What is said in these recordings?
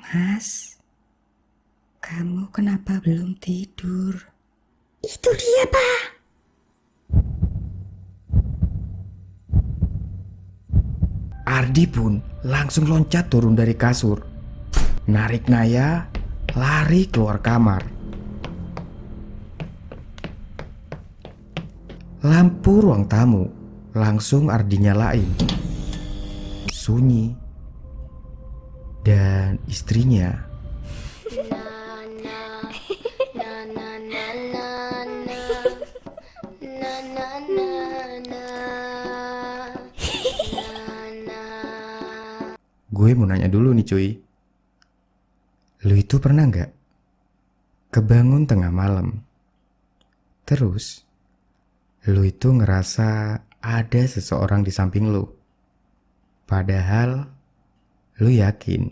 Mas, kamu kenapa belum tidur? Itu dia, Pak. Ardi pun langsung loncat turun dari kasur, narik Naya, lari keluar kamar. Lampu ruang tamu langsung Ardi nyalain. Sunyi. Dan istrinya gue mau nanya dulu nih cuy. Lu itu pernah gak kebangun tengah malam, terus lu itu ngerasa ada seseorang di samping lu, padahal lu yakin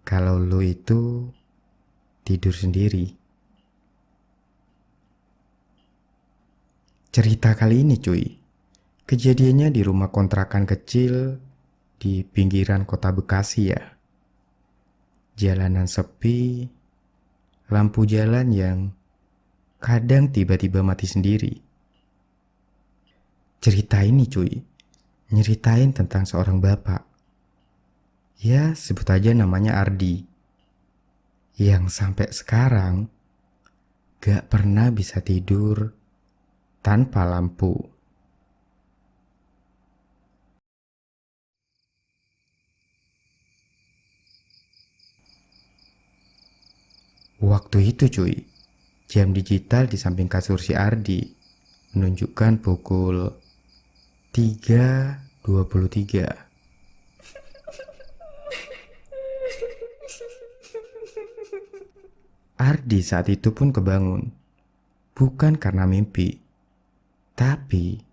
kalau lu itu tidur sendiri? Cerita kali ini cuy, kejadiannya di rumah kontrakan kecil di pinggiran kota Bekasi ya. Jalanan sepi, lampu jalan yang kadang tiba-tiba mati sendiri. Cerita ini cuy, nyeritain tentang seorang bapak. Ya sebut aja namanya Ardi. Yang sampai sekarang gak pernah bisa tidur tanpa lampu. Waktu itu cuy, jam digital di samping kasur si Ardi menunjukkan pukul 3.23. Ardi saat itu pun kebangun, bukan karena mimpi, tapi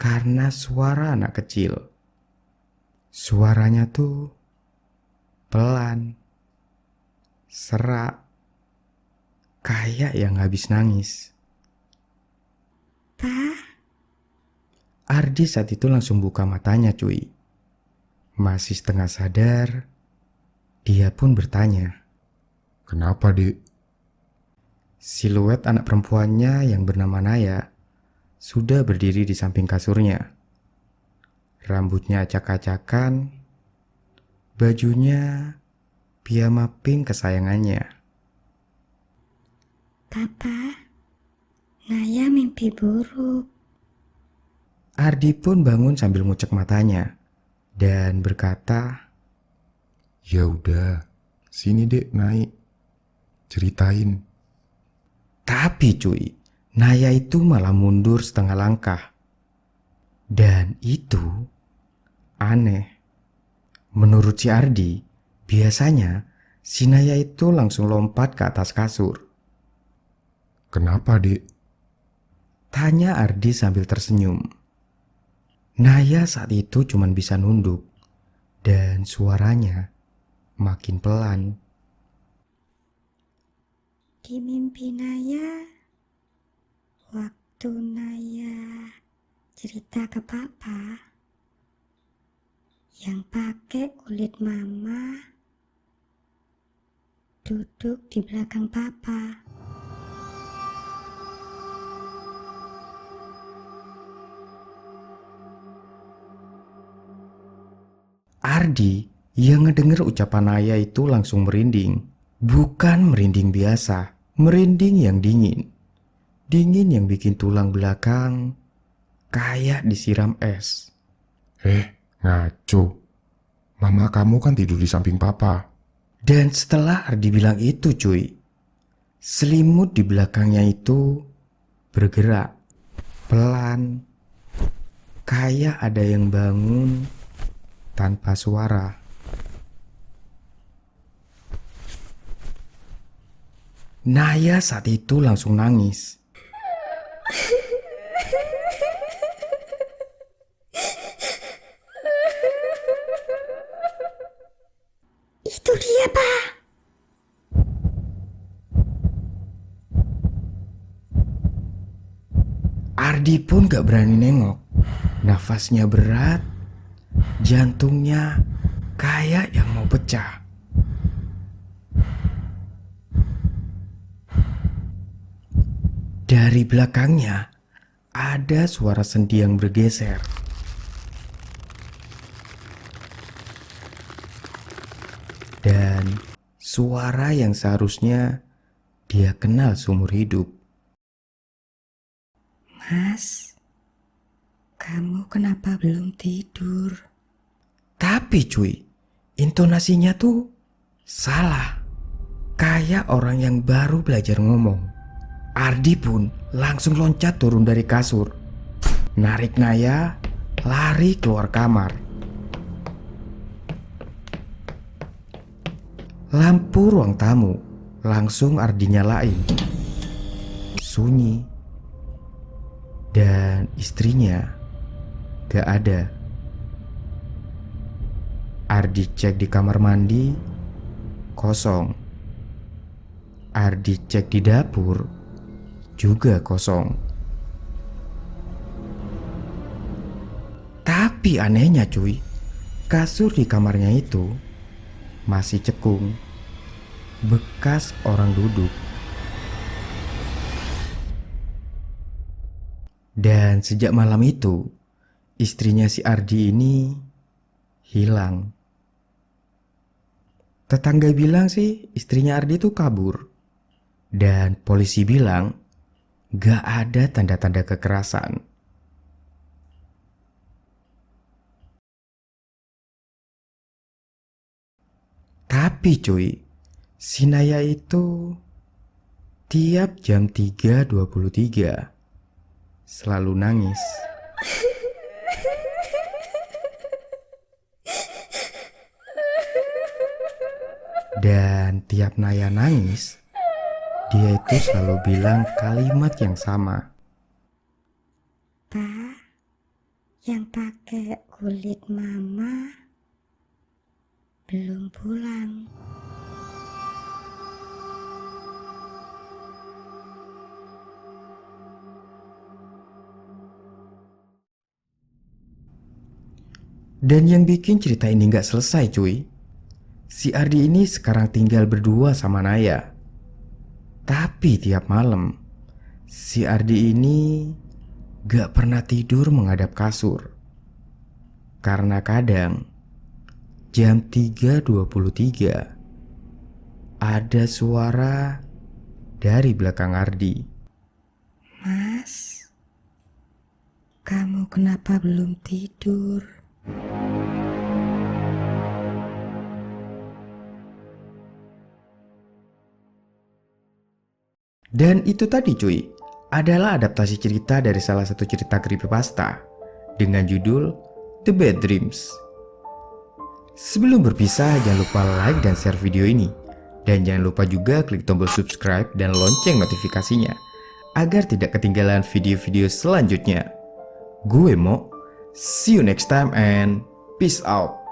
karena suara anak kecil. Suaranya tuh pelan, serak, kayak yang habis nangis. Pak, Ardi saat itu langsung buka matanya cuy. Masih setengah sadar, dia pun bertanya, "Kenapa, Dik?" Siluet anak perempuannya yang bernama Naya sudah berdiri di samping kasurnya. Rambutnya acak-acakan, bajunya piyama pink kesayangannya. Papa, Naya mimpi buruk. Ardi pun bangun sambil ngucek matanya dan berkata, "Ya udah, sini Dek, naik. Ceritain." tapi cuy, Naya itu malah mundur setengah langkah. Dan itu aneh. Menurut si Ardi, biasanya si Naya itu langsung lompat ke atas kasur. "Kenapa, Dek?" Tanya Ardi sambil tersenyum. Naya saat itu cuma bisa nunduk dan suaranya makin pelan. Di mimpi Naya, waktu Naya cerita ke Papa yang pakai kulit mama duduk di belakang Papa. Ardi yang ngedenger ucapan Naya itu langsung merinding. Bukan merinding biasa, merinding yang dingin. Dingin yang bikin tulang belakang kayak disiram es. Ngaco. Mama kamu kan tidur di samping Papa. Dan setelah Ardi bilang itu cuy, selimut di belakangnya itu bergerak pelan, kayak ada yang bangun tanpa suara. Naya saat itu langsung nangis. Itu dia, Pak. Ardi pun gak berani nengok. Nafasnya berat, jantungnya kayak yang mau pecah. Dari belakangnya ada suara sendi yang bergeser. Dan suara yang seharusnya dia kenal seumur hidup. Mas, kamu kenapa belum tidur? Tapi cuy, intonasinya tuh salah. Kayak orang yang baru belajar ngomong. Ardi pun langsung loncat turun dari kasur. Narik Naya, lari keluar kamar. Lampu ruang tamu langsung Ardi nyalain. Sunyi. Dan istrinya gak ada. Ardi cek di kamar mandi, kosong. Ardi cek di dapur, juga kosong. Tapi anehnya cuy, kasur di kamarnya itu masih cekung, bekas orang duduk. Dan sejak malam itu, istrinya si Ardi ini hilang. Tetangga bilang sih istrinya Ardi itu kabur. Dan polisi bilang gak ada tanda-tanda kekerasan. Tapi cuy, si Naya itu tiap jam 3.23 selalu nangis. Dan tiap Naya nangis, dia itu selalu bilang kalimat yang sama. Pak, yang pakai kulit mama belum pulang. Dan yang bikin cerita ini gak selesai cuy, si Ardi ini sekarang tinggal berdua sama Naya. Tapi tiap malam, si Ardi ini gak pernah tidur menghadap kasur. Karena kadang jam 3.23 ada suara dari belakang Ardi. Mas, kamu kenapa belum tidur? Dan itu tadi cuy, adalah adaptasi cerita dari salah satu cerita creepypasta dengan judul The Bad Dreams. Sebelum berpisah, jangan lupa like dan share video ini. Dan jangan lupa juga klik tombol subscribe dan lonceng notifikasinya agar tidak ketinggalan video-video selanjutnya. Gue Mo, see you next time and peace out.